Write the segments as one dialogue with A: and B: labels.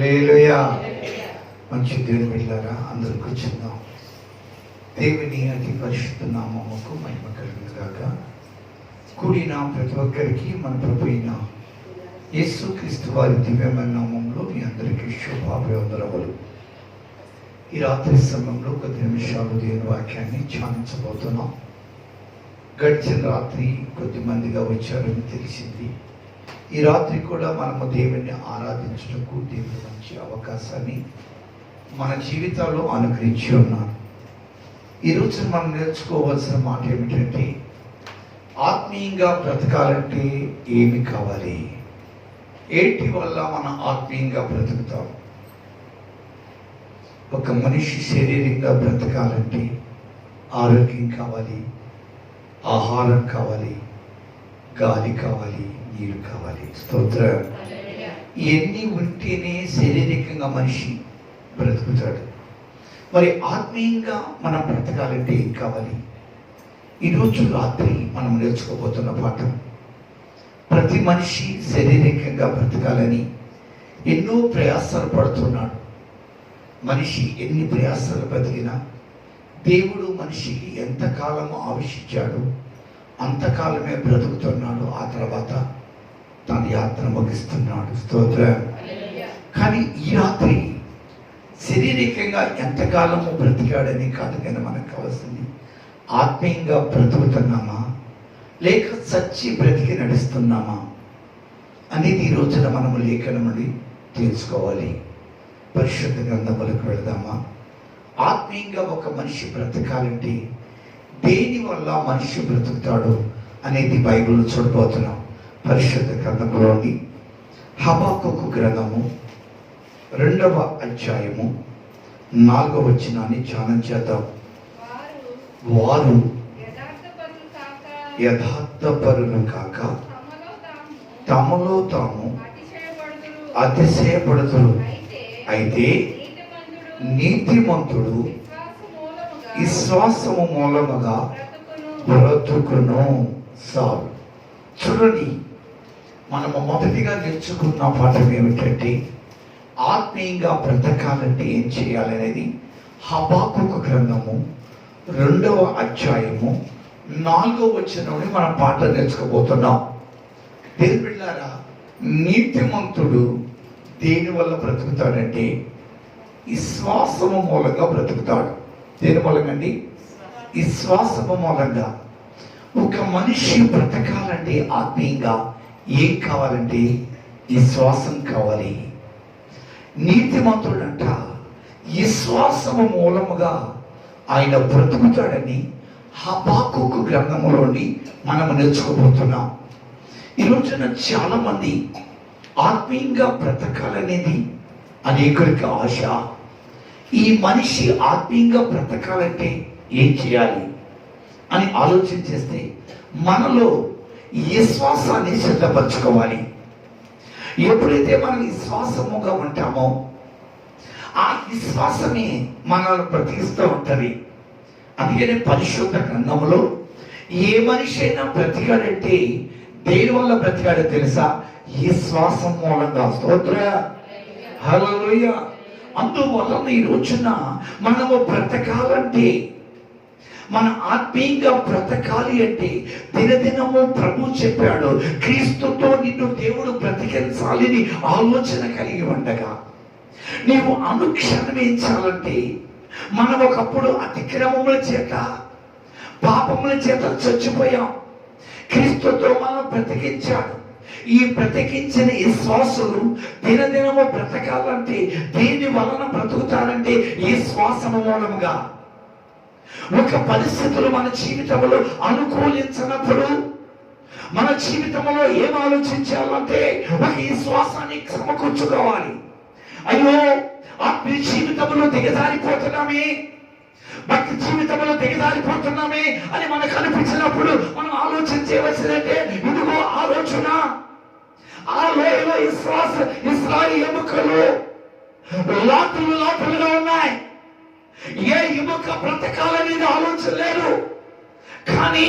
A: హల్లెలూయా. మంచి దేవుని బిడ్డలారా, అందరూ కూర్చుందాం. దేవుని అతి పరిశుద్ధ నామముకు మహిమ కలుగును గాక. కూడిన ప్రతి ఒక్కరికి మన ప్రభు అయిన యేసుక్రీస్తు వారి దివ్యమైన నామంలో మీ అందరికీ శుభాభివందనములు. ఈ రాత్రి సమయంలో కొద్ది నిమిషాలు దేవుని వాక్యాన్ని ధ్యానించబోతున్నాం. గడిచిన రాత్రి కొద్ది మందిగా వచ్చారని తెలిసింది. ఈ రాత్రి కూడా మనము దేవుణ్ణి ఆరాధించడానికి దేవుని మంచి అవకాశాన్ని మన జీవితాల్లో అనుగ్రహించి ఉన్నారు. ఈరోజు మనం నేర్చుకోవాల్సిన మాట ఏమిటంటే, ఆత్మీయంగా బ్రతకాలంటే ఏమి కావాలి, ఏంటి వల్ల మనం ఆత్మీయంగా బ్రతుకుతాం. ఒక మనిషి శారీరకంగా బ్రతకాలంటే ఆరోగ్యం కావాలి, ఆహారం కావాలి, గాలి కావాలి, నీరు కావాలి. స్తోత్రం. ఇవన్నీ ఉంటేనే శారీరకంగా మనిషి బ్రతుకుతాడు. మరి ఆత్మీయంగా మనం బ్రతకాలంటే ఏం కావాలి? ఈరోజు రాత్రి మనం నేర్చుకోబోతున్న పాఠం, ప్రతి మనిషి శారీరకంగా బ్రతకాలని ఎన్నో ప్రయాసాలు పడుతున్నాడు. మనిషి ఎన్ని ప్రయాసాలు బ్రతికినా దేవుడు మనిషికి ఎంతకాలము ఆవిష్యించాడు అంతకాలమే బ్రతుకుతున్నాడు. ఆ తర్వాత తన యాత్ర ముగిస్తున్నాడు. స్తోత్రం. కానీ ఈ రాత్రి శారీరకంగా ఎంతకాలము బ్రతికాడని కాదు, కానీ మనకు కావాల్సింది ఆత్మీయంగా బ్రతుకుతున్నామా లేక సచ్చి బ్రతికి నడుస్తున్నామా అనేది ఈ రోజున మనము లేఖనం నుండి తెలుసుకోవాలి. పరిశుద్ధ గ్రంథములకు వెళదామా? ఆత్మీయంగా ఒక మనిషి బ్రతకాలంటే దేని వల్ల మనిషి బ్రతుకుతాడు అనేది బైబిల్లో చూడబోతున్నాం. పరిశుద్ధ గ్రంథంలోని హబక్కూకు గ్రంథము 2వ అధ్యాయము 4వ వచనాన్ని ధ్యానం చేద్దాం. వారు యథార్థపరులు కాక తమలో తాము అతిశయపడుతురు. అయితే నీతిమంతుడు విశ్వాసము మూలముగా బ్రతుకును. సార్, చూడండి, మనము మొదటిగా నేర్చుకున్న పాఠం ఏమిటంటే, ఆత్మీయంగా బ్రతకాలంటే ఏం చేయాలనేది హబక్కూకు గ్రంథము 2వ అధ్యాయము 4వ వచనంలో మనం పాఠం నేర్చుకోబోతున్నాం. దేవుని బిడ్డలారా, నీతిమంతుడు దేని వల్ల బ్రతుకుతాడంటే విశ్వాసము మూలంగా బ్రతుకుతాడు. దేని మూలంగా అండి? విశ్వాసము మూలంగా. ఒక మనిషి బ్రతకాలంటే ఆత్మీయంగా ఏం కావాలంటే విశ్వాసం కావాలి. నీతిమంతుడంట విశ్వాసము మూలముగా ఆయన బ్రతుకుతాడని హబక్కూకు గ్రంథంలోని మనము నేర్చుకోబోతున్నాం. ఈ రోజున చాలా మంది ఆత్మీయంగా బ్రతకాలనేది అనేకులకి ఆశ. ఈ మనిషి ఆత్మీయంగా బ్రతకాలంటే ఏం చేయాలి అని ఆలోచన చేస్తే మనలో విశ్వాసాన్ని సిద్ధపరచుకోవాలి. ఎప్పుడైతే మనం విశ్వాసముగా ఉంటామో ఆ విశ్వాసమే మనల్ని బ్రతికిస్తూ ఉంటుంది. అందుకనే పరిశుద్ధ గ్రంథంలో ఏ మనిషి అయినా బ్రతికాడంటే దేని వల్ల బ్రతికాడో తెలుసా? విశ్వాసం మూలంగా. స్తోత్ర. హల్లెలూయా. అందువల్ల ఈ రోజున మనము బ్రతకాలంటే, మన ఆత్మీయంగా బ్రతకాలి అంటే దినదినము ప్రభు చెప్పాడు, క్రీస్తుతో నిన్ను దేవుడు బ్రతికించాలని ఆలోచన కలిగి ఉండగా నీవు అనుక్షణం ఏం చేయాలంటే, మనం ఒకప్పుడు అతిక్రమముల చేత పాపముల చేత చచ్చిపోయాం. క్రీస్తుతో మనం బ్రతికించాడు. ఈ బ్రతికించిన విశ్వాసులు దినదినము బ్రతకాలంటే దేని వలన బ్రతుకుతారంటే విశ్వాసము మూలముగా. ఒక పరిస్థితులు మన జీవితంలో అనుకూలించినప్పుడు మన జీవితంలో ఏం ఆలోచించాలంటే ఒక విశ్వాసాన్ని సమకూర్చుకోవాలి. అయ్యో, ఆత్మీయ జీవితంలో దిగజారిపోతున్నామే, భక్తి జీవితంలో దిగజారిపోతున్నామే అని మనకు అనిపించినప్పుడు మనం ఆలోచన చేయవలసిందంటే, ఇదిగో ఆలోచన. ఆ లోయలో ఇశ్రాయేలు ఎముకలు లోతులుగా ఉన్నాయి. ఏ ఎముక బ్రతకాలనేది ఆలోచన లేదు. కానీ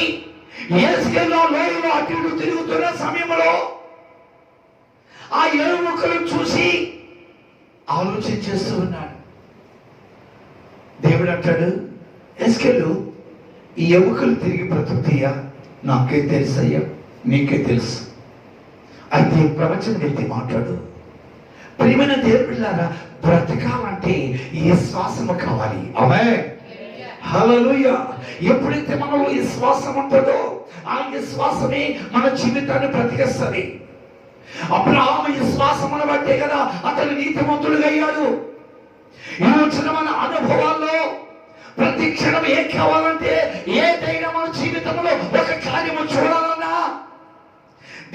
A: యేసుకేలో లోయలో అటు ఇటు తిరుగుతున్న సమయంలో ఆ ఎముకలు చూసి ఆలోచన చేస్తూ ఉన్నాడు. దేవుడు అంటాడు, ఎస్కేలు ఈ ఎముకలు తిరిగి బ్రతుకుతాయా? నాకే తెలుసయ్యా, నీకే తెలుసు. అయితే ప్రవచన వ్యక్తి మాట్లాడు. ప్రియమైన దేవుళ్ళారా, బ్రతకాలంటే ఈ శ్వాసము కావాలి. ఆమేన్, హల్లెలూయా. ఎప్పుడైతే మనలో ఈ శ్వాసం ఉంటుందో ఆ విశ్వాసమే మన జీవితాన్ని బ్రతికిస్తుంది. అబ్రహాము ఈ శ్వాసమును బట్టే కదా అతను నీతిమంతుడుగా అయ్యాడు. ఈ వచ్చిన మన అనుభవాల్లో ప్రతి క్షణం ఏం కావాలంటే, ఏదైనా మన జీవితంలో ఒక కార్యము చూడాలన్నా,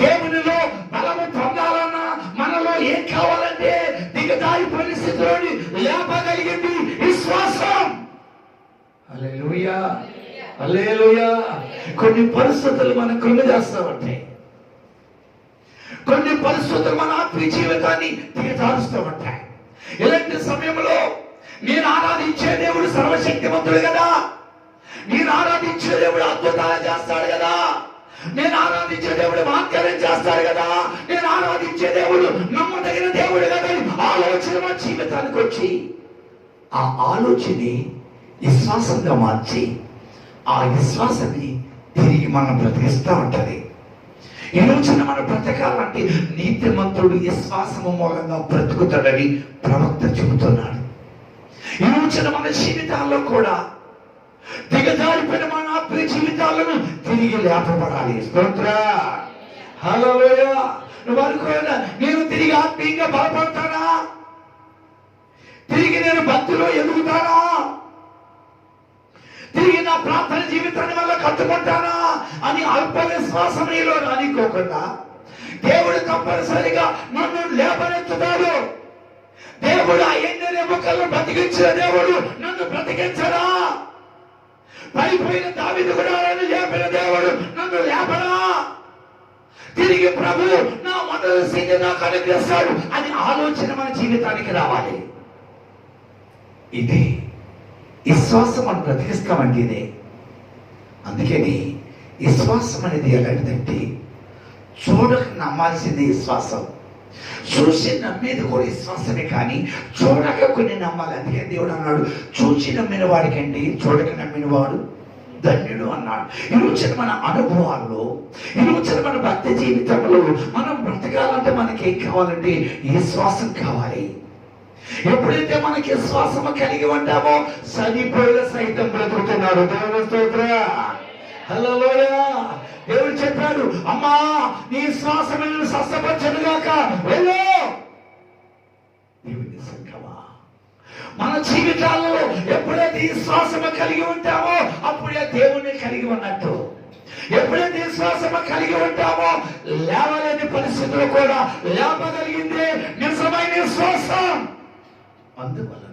A: దేవునిలో బలము పొందాలన్నా, మనలో ఏం కావాలంటే దిగజారి పరిస్థితిలోని లేపగలిగింది విశ్వాసం. హల్లెలూయా, హల్లెలూయా. కొన్ని పరిస్థితులు మనం కృంగ చేస్తామంటే, కొన్ని పరిస్థితులు మన ఆత్మీయ జీవితాన్ని దిగజారుస్తూ ఉంటాయి. ఇలాంటి సమయంలో నేను ఆరాధించే దేవుడు సర్వశక్తివంతుడు కదా, నేను ఆరాధించే దేవుడు అద్భుతాలు చేస్తాడు కదా, నేను ఆరాధించే దేవుడు వాక్యం చేస్తాడు కదా, నేను ఆరాధించే దేవుడు నమ్మదగిన దేవుడు కదా ఆలోచన మా జీవితానికి వచ్చి ఆ ఆలోచనని విశ్వాసంగా మార్చి ఆ విశ్వాసాన్ని తిరిగి మనం బ్రతికిస్తూ ఉంటది. ఈ రోజున మన బ్రతకాలంటే నీతిమంతుడు విశ్వాసము మూలంగా బ్రతుకుతాడని ప్రవక్త చెబుతున్నాడు. ఈ రోజున మన జీవితాల్లో కూడా దిగజారిపోయిన మన ఆత్మీయ జీవితాలను తిరిగి లేపబడాలి. స్తోత్ర, హల్లెలూయా. నువ్వు అనుకోనా, నేను తిరిగి ఆత్మీయంగా బలపడతానా, తిరిగి నేను భక్తిలో ఎదుగుతానా, తిరిగి నా ప్రార్థన జీవితాన్ని వల్ల కట్టుకుంటానా అని అల్ప విశ్వాసం నీలో రానికోకుండా దేవుడు తప్పనిసరిగా నన్ను లేపనెత్తుతాడు. దేవుడు ఆ ఎండిన ఎముకలను బ్రతికించిన దేవుడు నన్ను బ్రతికించడా? పడిపోయిన దావీదు గుడారాన్ని లేపిన దేవుడు నన్ను లేపడా? తిరిగి ప్రభు నా మొదటి స్థితి నాకు అనుగ్రహిస్తాడు అని ఆలోచన మన జీవితానికి రావాలి. ఇది విశ్వాసం మనం బ్రతికిస్తామంటే ఇదే. అందుకని విశ్వాసం అనేది ఎలాంటిదంటే, చూడక నమ్మాల్సింది విశ్వాసం, చూసి నమ్మేది కూడా విశ్వాసమే, కానీ చూడక కొన్ని నమ్మాలి. అందుకే దేవుడు అన్నాడు, చూసి నమ్మిన వాడికండి చూడక నమ్మిన వాడు ధన్యుడు అన్నాడు. ఈరోజు మన అనుభవాల్లో, ఈరోజు మన భక్తి జీవితంలో మనం బ్రతకాలంటే మనకి ఏం కావాలంటే విశ్వాసం కావాలి. ఎప్పుడైతే మనకి విశ్వాసము కలిగి ఉంటామో చనిపోయిన సైతం బ్రతుకుతున్నాడు. దేవుని స్తోత్ర, హల్లెలూయా. దేవుడు చెప్పాడు, అమ్మా నీ శ్వాసములను స్వస్థపరచుగాక వెళ్ళు. దేవుని సంఘమా, మన జీవితాల్లో ఎప్పుడైతే ఈ శ్వాసము కలిగి ఉంటామో అప్పుడే దేవుణ్ణి కలిగి ఉన్నట్టు. ఎప్పుడైతే విశ్వాసము కలిగి ఉంటామో లేవలేని పరిస్థితులు కూడా లేపగలిగిందే నిజమైన విశ్వాసం. అందువలన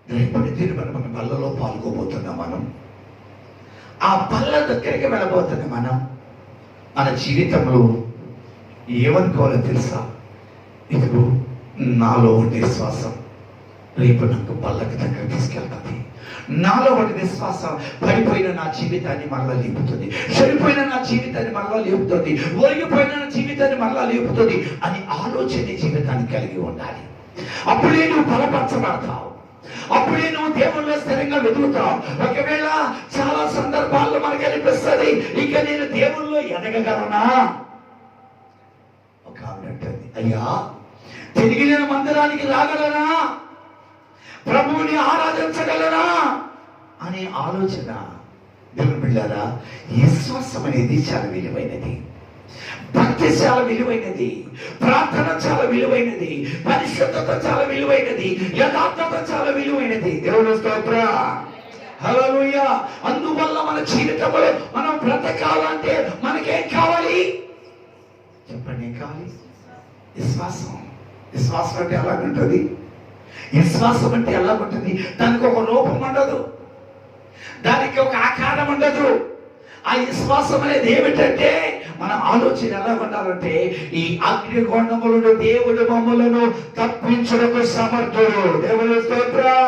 A: రేపటి దిన మన బల్లలో పాల్గొబోతున్నాం. మనం ఆ బల్ల దగ్గరికి వెళ్ళబోతున్నాం. మనం మన జీవితంలో ఏమనుకోవాలో తెలుసా? ఇదిగో నాలో ఉండే విశ్వాసం రేపు నాకు బల్లకి దగ్గర తీసుకెళ్తుంది. నాలో ఉండే విశ్వాసం పడిపోయిన నా జీవితాన్ని మరలా లేపుతుంది, చనిపోయిన నా జీవితాన్ని మరలా లేపుతుంది, ఒరిగిపోయిన నా జీవితాన్ని మరలా లేపుతుంది అని ఆలోచన జీవితాన్ని కలిగి ఉండాలి. అప్పుడే నువ్వు బలపరచబడతావు, అప్పుడే నువ్వు దేవుళ్ళలో స్థిరంగా వెతుకుతావు. ఒకవేళ చాలా సందర్భాల్లో మనకు అనిపిస్తుంది, ఇక నేను దేవుళ్ళలో ఎదగగలనా? ఒక ఆవిడ అంటుంది, అయ్యా తిరిగి నేను మందిరానికి రాగలనా, ప్రభువుని ఆరాధించగలనా అనే ఆలోచన. దేవుని బిడ్డలారా, విశ్వాసం అనేది చాలా విలువైనది, భక్తి చాలా విలువైనది, ప్రార్థన చాలా విలువైనది, పరిశుద్ధత చాలా విలువైనది, యథార్థత చాలా విలువైనది. దేవుని స్తోత్రం, హల్లెలూయా. అందువల్ల మన జీవితంలో మనం బ్రతకాలంటే మనకేం కావాలి చెప్పండి? ఏం కావాలి? విశ్వాసం. విశ్వాసం అంటే ఎలాగుంటుంది? విశ్వాసం అంటే ఎలాగుంటుంది? దానికి ఒక రూపం ఉండదు, దానికి ఒక ఆకారం ఉండదు. ఆ విశ్వాసం అనేది ఏమిటంటే, మన ఆలోచన ఎలా ఉండాలంటే, ఈ అగ్నిగుండములను దేవుడు మమ్ములను తప్పించుటకు సమర్థుడు. దేవుని స్తోత్రం.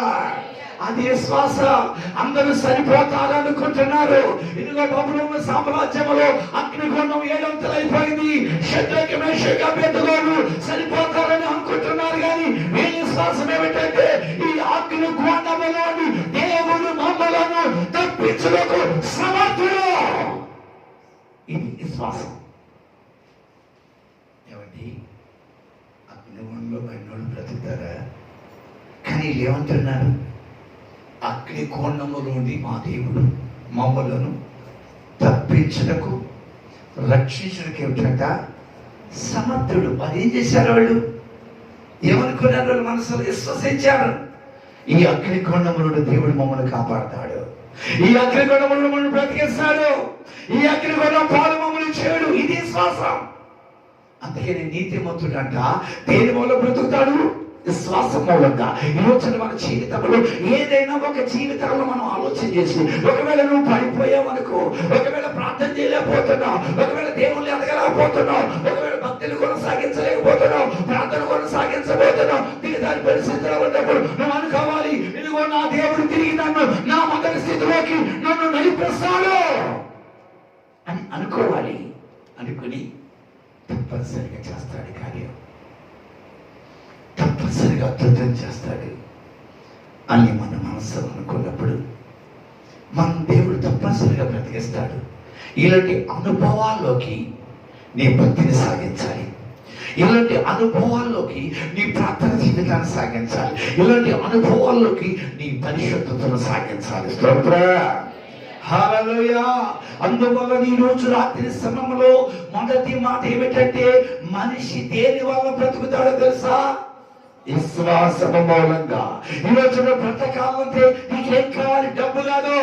A: అది విశ్వాసం. అందరూ సరిపోతారనుకుంటున్నారు. ఇదిగో బబులోను సామ్రాజ్యంలో అగ్నిగుండం 7 అంతలైపోయింది. షడ్రక్ మేషక్ అబేద్నెగోలు సరిపోతారని అనుకుంటున్నారు. విశ్వాసం ఏమిటంటే ఈ అగ్ని గుండములోని దేవుడు మమ్మలను తప్పించుటకు సమర్థుడు. ఇది విశ్వాసం. ఏమండి, అగ్నిగుండంలో పడినోళ్ళు బ్రతుకుతారా? కానీ వీళ్ళు ఏమంటున్నారు? అగ్ని కోణములోని మా దేవుడు మమ్మలను తప్పించుటకు రక్షించుటకు ఏమిటంట సమర్థుడు. అదేం చేశారు వాళ్ళు? ఏమనుకున్నారు? వాళ్ళు మనసులో విశ్వసించారు. ఈ అగ్నికొండములను దేవుడు మమ్మల్ని కాపాడతాడు, ఈ అగ్నికొండములను మమ్మల్ని బ్రతికిస్తాడు, ఈ అగ్నికొండం పాలు మమ్మల్ని చేయడు. ఇది విశ్వాసం. అందుకని నీతిమంతుడంట దేని మూలం బ్రతుకుతాడు? విశ్వాసం మూలంగా. ఈ రోజున మన జీవితంలో ఏదైనా ఒక జీవితంలో మనం ఆలోచన చేసి, ఒకవేళ నువ్వు పడిపోయావనుకో, ఒకవేళ ప్రార్థన చేయలేకపోతున్నావు, ఒకవేళ దేవుళ్ళు ఎదగలేకపోతున్నావు, ఒకవేళ భక్తులు కొనసాగించలేకపోతున్నావు, ప్రార్థన కొనసాగించబోతున్నావు, దాని పరిస్థితిలో ఉన్నప్పుడు నువ్వు అనుకోవాలి, ఇదిగో నా దేవుడు తిరిగి నన్ను నా మొదటి స్థితిలోకి నన్ను నడిపిస్తాడు అని అనుకోవాలి. అనుకుని తప్పనిసరిగా చేస్తాడు కార్యం, తప్పనిసరిగా అద్భుతం చేస్తాడు అని మన మనసులో అనుకున్నప్పుడు మన దేవుడు తప్పనిసరిగా బ్రతికిస్తాడు. ఇలాంటి అనుభవాల్లోకి నీ భక్తిని సాగించాలి, ఇలాంటి అనుభవాల్లోకి నీ ప్రార్థన జీవితాన్ని సాగించాలి, ఇలాంటి అనుభవాల్లోకి నీ పరిశుద్ధతను సాగించాలి. స్తోత్రం, హల్లెలూయా. అందువల్ల ఈ రోజు రాత్రి సమయంలో మొదటి మాట ఏమిటంటే, మనిషి దేని వల్ల బ్రతుకుతాడో తెలుసా? విశ్వాసము మూలంగా. ఈ రోజున బ్రతకాలంటే నీకేం కావాలి? డబ్బు కాదు.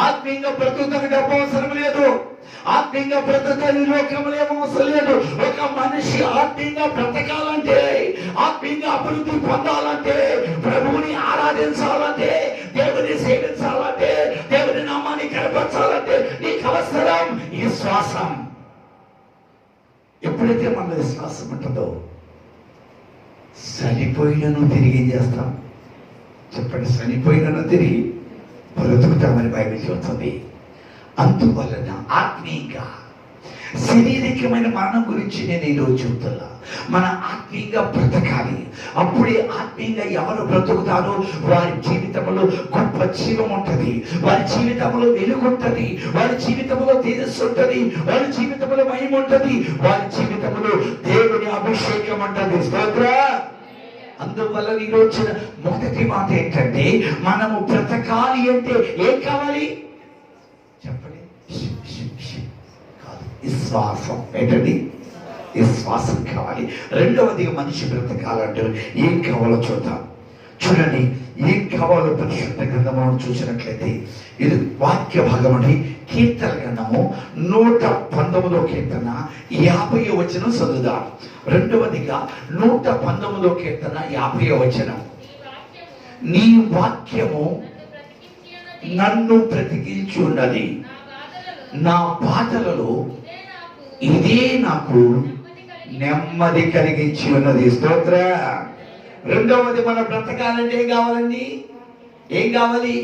A: ఆత్మీయంగా బ్రతుకుతానికి డబ్బు అవసరం లేదు, ఆత్మీయంగా బ్రతకాలి లోకములు ఏమో అవసరం లేదు. ఒక మనిషి ఆత్మీయంగా బ్రతకాలంటే, ఆత్మీయంగా అభివృద్ధి పొందాలంటే, ప్రభువుని ఆరాధించాలంటే, దేవుని సేవించాలంటే, దేవుని నామాన్ని కనపరచాలంటే నీకు అవసరం విశ్వాసం. ఎప్పుడైతే మన విశ్వాసం ఉంటుందో చనిపోయినను తిరిగి ఏం చేస్తాం? చెప్పండి, చనిపోయినను తిరిగి బ్రతుకుతామని బైబిల్ చెబుతుంది. అందువలన ఆత్మీయంగా శారీరకమైన మరణం గురించి నేను ఈరోజు చెబుతున్నా. మన ఆత్మీయంగా బ్రతకాలి. అప్పుడే ఆత్మీయంగా ఎవరు బ్రతుకుతారో వారి జీవితంలో గొప్ప జీవం ఉంటుంది, వారి జీవితంలో వెలుగు ఉంటుంది, వారి జీవితంలో తేజస్సు ఉంటుంది, వారి జీవితంలో మహిమ ఉంటుంది, వారి జీవితంలో దేవుని అభిషేకం ఉంటుంది. స్తోత్రం. అందువల్ల ఈ రోజున మొదటి మాట ఏంటంటే, మనము బ్రతకాలి అంటే ఏం కావాలి చెప్పండి? విశ్వాసం. ఏంటండి? విశ్వాసం కావాలి. రెండవది, మనిషి బ్రతకాలంటే ఏం కావాలో చూద్దాం. చూడండి, ఏం కావాలో పరిశుద్ధ గ్రంథం చూసినట్లయితే ఇది వాక్య భాగం అండి. కీర్తన గ్రంథము 119వ కీర్తన 50వ వచనం చదువుదాం. రెండవదిగా 119వ కీర్తన 50వ వచనం. నీ వాక్యము నన్ను బ్రతికించి ఉన్నది, నా బాధలలో ఇదే నాకు నెమ్మది కలిగించి ఉన్నది. స్తోత్ర. రెండవది, మన బ్రతకాలంటే ఏం కావాలండి? ఏం కావాలి?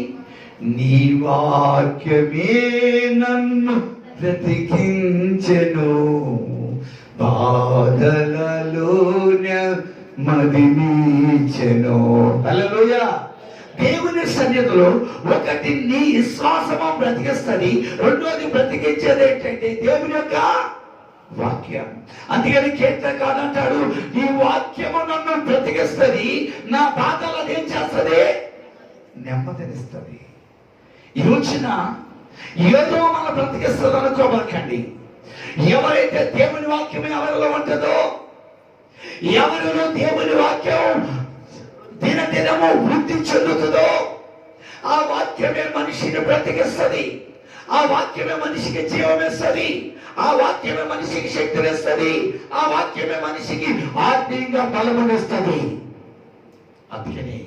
A: నీ వాక్యమే నన్ను బ్రతికించెను, బాధలలో నెమ్మదినిచ్చెను. హల్లెలూయా. దేవుని సన్నిధిలో ఒకటి నీ విశ్వాసము బ్రతికిస్తుంది, రెండోది బ్రతికించేది ఏంటంటే దేవుని యొక్క వాక్యం. అందుకని కీర్తనకారుడు అంటాడు, నీ వాక్యము నన్ను బ్రతికిస్తుంది, నా బాధలు అదేం చేస్తుంది? నెమ్మదినిస్తుంది. ఈ రోజున ఏదో మన బ్రతికిస్తుంది అనుకోబడకండి. ఎవరైతే దేవుని వాక్యం ఎవరిలో ఉంటుందో, ఎవరిలో దేవుని వాక్యం దినదినము వృద్ధి చెందుతుందో, ఆ వాక్యమే మనిషిని బ్రతికిస్తుంది, ఆ వాక్యమే మనిషికి జీవమిస్తుంది, ఆ వాక్యమే మనిషికి శక్తినిస్తుంది, ఆ వాక్యమే మనిషికి ఆత్మీయంగా బలమునిస్తుంది. అందుకని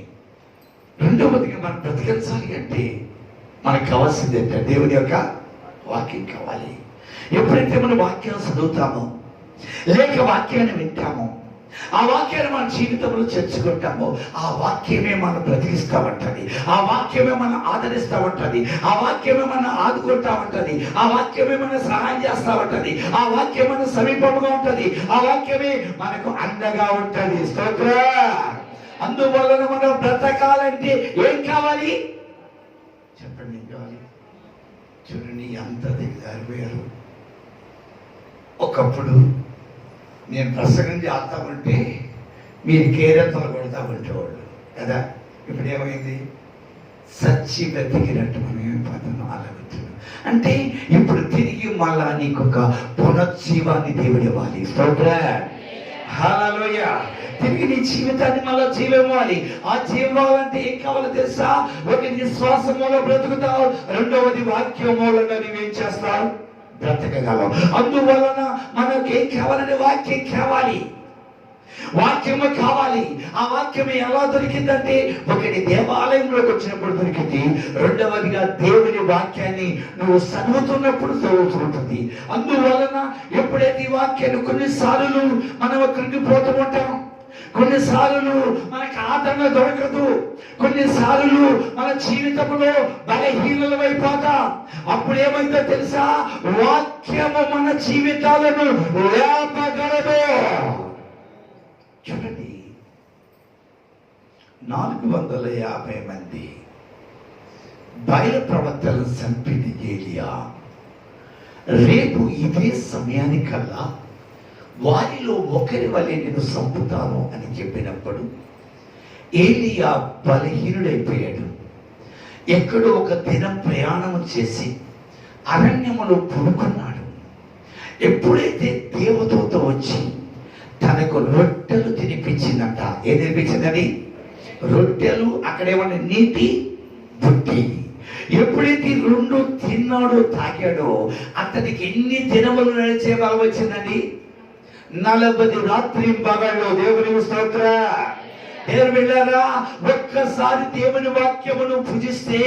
A: రెండవదిగా మనం బ్రతికించాలి అంటే మనకు కావాల్సింది ఏంటంటే దేవుని యొక్క వాక్యం కావాలి. ఎప్పుడైతే మనం వాక్యం చదువుతామో లేక వాక్యాన్ని వింటామో, ఆ వాక్యాన్ని మన జీవితంలో చేర్చుకుంటామో, ఆ వాక్యమే మనం బ్రతికిస్తూ ఉంటది, ఆ వాక్యమే మనం ఆదరిస్తూ ఉంటది, ఆ వాక్యమే మనం ఆదుకుంటా ఉంటది, ఆ వాక్యమే మనం సహాయం చేస్తూ ఉంటది, ఆ వాక్యం మన సమీపంగా ఉంటది, ఆ వాక్యమే మనకు అండగా ఉంటది. స్తోత్రం. అందువలన మనం బ్రతకాలంటే ఏం కావాలి చెప్పండి? ఏం కావాలి? చూడండి ఎంత దిగజారిపోయారు. ఒకప్పుడు నేను ప్రసంగం చేస్తా ఉంటే మీరు కేరెత్తలు కొడతా ఉండేవాళ్ళు కదా. ఇప్పుడు ఏమైంది? సచ్చి బ్రతికినట్టు మనం ఏమైపోతున్నాం ఆలోచించాం. అంటే ఇప్పుడు తిరిగి మళ్ళా నీకు ఒక పునర్జీవాన్ని దేవుడు ఇవ్వాలి. హల్లెలూయా. తిరిగి నీ జీవితాన్ని మళ్ళా జీవమివ్వాలి. ఆ జీవాలంటే ఏం కావాలో తెలుసా? ఒకటి నీ శ్వాస మూలం బ్రతుకుతావు, రెండవది వాక్యం మూలంగా నువ్వేం చేస్తావు? బ్రతకగలవు. అందువలన మనకు ఏం కావాలంటే వాక్యం కావాలి, వాక్యము కావాలి. ఆ వాక్యం ఎలా దొరికిందంటే ఒకటి దేవాలయంలోకి వచ్చినప్పుడు దొరికింది, రెండవదిగా దేవుని వాక్యాన్ని నువ్వు చదువుతున్నప్పుడు చదువుతుంటుంది. అందువలన ఎప్పుడైతే ఈ వాక్యాన్ని కొన్నిసార్లు మనం కృంగిపోతూ ఉంటాం, కొన్నిసార్లు మనకు ఆదరణ దొరకదు, కొన్నిసార్లు మన జీవితంలో బలహీనమైపోతాం. అప్పుడు ఏమైందో తెలుసా? వాక్యము మన జీవితాలను లేపగలదు. చూడండి, 450 మంది బయలు ప్రవక్తలను చంపింది ఏలియా. రేపు ఇదే సమయానికల్లా వారిలో ఒకరి వలె నేను చంపుతాను అని చెప్పినప్పుడు ఏలియా బలహీనుడైపోయాడు. ఎక్కడో ఒక దినం ప్రయాణం చేసి అరణ్యములో పడుకున్నాడు. ఎప్పుడైతే దేవదూత వచ్చి తనకు రొట్టెలు తినిపించిందంట. ఏం తినిపించిందని? రొట్టెలు, అక్కడేమన్నా నీటి బుట్టి. ఎప్పుడైతే రెండు తిన్నాడో తాగాడో అతనికి ఎన్ని దినములు నడిచే బలం వచ్చిందండి? 40 రాత్రి పగళ్ళు. దేవుని స్తోత్ర. దేవుని బిడ్డలారా, ఒక్కసారి దేవుని వాక్యమును భుజిస్తే,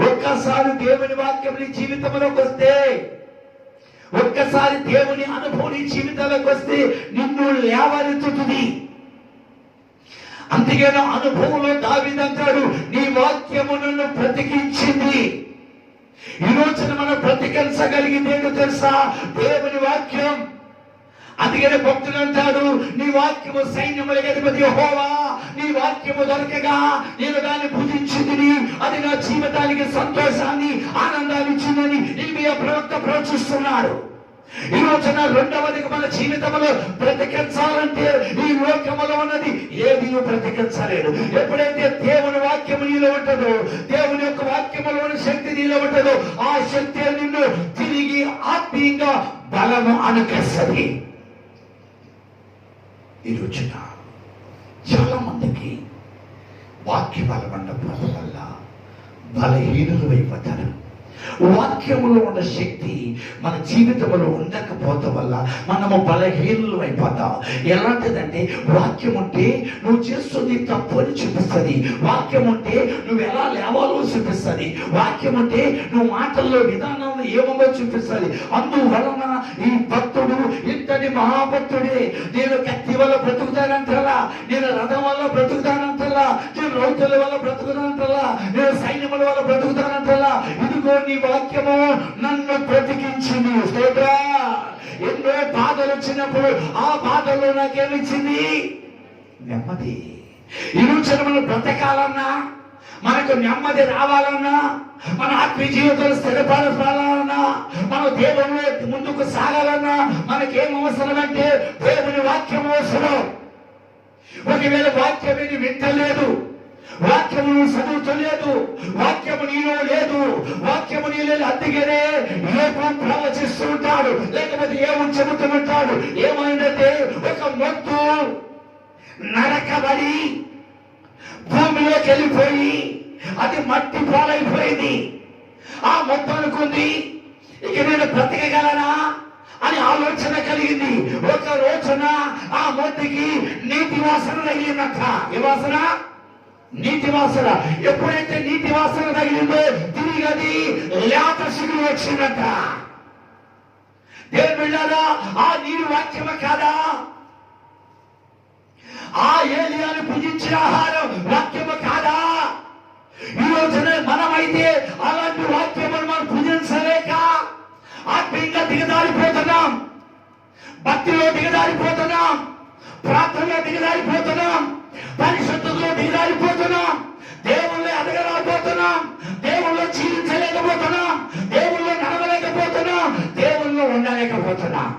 A: ఒక్కసారి దేవుని వాక్యం నీ జీవితంలోకి వస్తే, ఒక్కసారి దేవుని అనుభవం నీ జీవితంలోకి వస్తే నిన్ను లేవనెత్తుతుంది. అందుకేనా అనుభవంలో దావీదు అంటాడు, నీ వాక్యము నన్ను బ్రతికించింది. ఈ రోజున మనం బ్రతికించగలిగింది ఏంటో తెలుసా? దేవుని వాక్యం. అందుకనే భక్తులు అంటాడు, నీ వాక్యము సైన్యములకు అధిపతి యెహోవా, నీ వాక్యము దొరకగా నేను దాన్ని భుజించింది, అది నా జీవితానికి సంతోషాన్ని ఆనందాన్ని ఇచ్చిందని ఇర్మియా ప్రవక్త ప్రవచిస్తున్నాడు. ఈ రోజున రెండవదిగా మన జీవితంలో బ్రతికించాలంటే ఈ లోకములో ఉన్నది ఏది బ్రతికించలేడు. ఎప్పుడైతే దేవుని వాక్యము నీలో ఉంటుందో, దేవుని యొక్క వాక్యములో ఉన్న శక్తి నీలో ఉంటుందో, ఆ శక్తి నిన్ను తిరిగి ఆత్మీయంగా బలము అనుకరిస్తుంది. ఈ రోజున చాలా మందికి వాక్య బలమన్న బలం వల్ల బలహీనులు అయిపోతారు. వాక్యములో ఉన్న శక్తి మన జీవితంలో ఉండకపోవటం వల్ల మనము బలహీనులు అయిపోతాం. ఎలాంటిదంటే వాక్యం ఉంటే నువ్వు చేస్తుంది తప్పు అని చూపిస్తుంది, వాక్యం ఉంటే నువ్వు ఎలా లేవాలో చూపిస్తుంది, వాక్యం ఉంటే నువ్వు మాటల్లో విధానంలో ఏమో చూపిస్తుంది. అందువలన ఈ భక్తుడు ఇంతటి మహాభక్తుడే. నేను కత్తి వల్ల బ్రతుకుతానంటలా, నేను రథం వల్ల బ్రతుకుతానంటలా, నేను రౌతుల వల్ల బ్రతుకుతానంటలా, నేను సైన్యముల వల్ల బ్రతుకుతానంటలా. ఇదిగో నీ వాక్యము నన్ను బ్రతికించింది. స్తోత్రా. ఎన్నో బాధలు వచ్చినప్పుడు ఆ బాధల్లో నాకేమిచ్చింది? నెమ్మది. ఈ రోజున మనం బ్రతకాలన్నా, మనకు నెమ్మది రావాలన్నా, మన ఆత్మీయ జీవితంలో స్థిరపడాలన్నా, మనం దేవుని ముందుకు సాగాలన్నా మనకేం అవసరం అంటే దేవుని వాక్యం అవసరం. ఒకవేళ వాక్యం వింటలేదు, వాక్యము చదువుతలేదు, వాక్యము నీలో లేదు, వాక్యము నీలో అందుకనే రేపు ప్రవచిస్తూ ఉంటాడు, లేకపోతే ఏమో చెబుతూ ఉంటాడు. ఏమైందంటే ఒక మొత్తు నరకబడి భూమిలోకి వెళ్ళిపోయి అది మట్టి పాలైపోయింది. ఆ మొత్తం అనుకుంది, ఇక నేను బ్రతకగలనా అని ఆలోచన కలిగింది. ఒక రోజున ఆ మొత్తికి నీటి వాసన తగిలిందట. ఏ వాసన? నీటి వాసన. ఎప్పుడైతే నీటి వాసన తగిలిందో తిరిగి అది లేత శిగురు వచ్చిందట. దేవుని బిడ్డలారా, ఆ నీరు వాక్యమే కాదా? ఆ ఏలియాను పూజించిన ఆహారం వాక్యము కాదా? ఈ రోజున మనమైతే అలాంటి వాక్యమును మనం పూజించలేక ఆత్మీయంగా దిగదారిపోతున్నాం, భక్తిలో దిగదారిపోతున్నాం, ప్రార్థనలో దిగజారిపోతున్నాం, పరిశుద్ధతలో దిగజారిపోతున్నాం, దేవుళ్ళో ఎదగలేకపోతున్నాం, దేవుళ్ళో జీవించలేకపోతున్నాం, దేవుళ్ళో నడవలేకపోతున్నాం, దేవుళ్ళో ఉండలేకపోతున్నాం.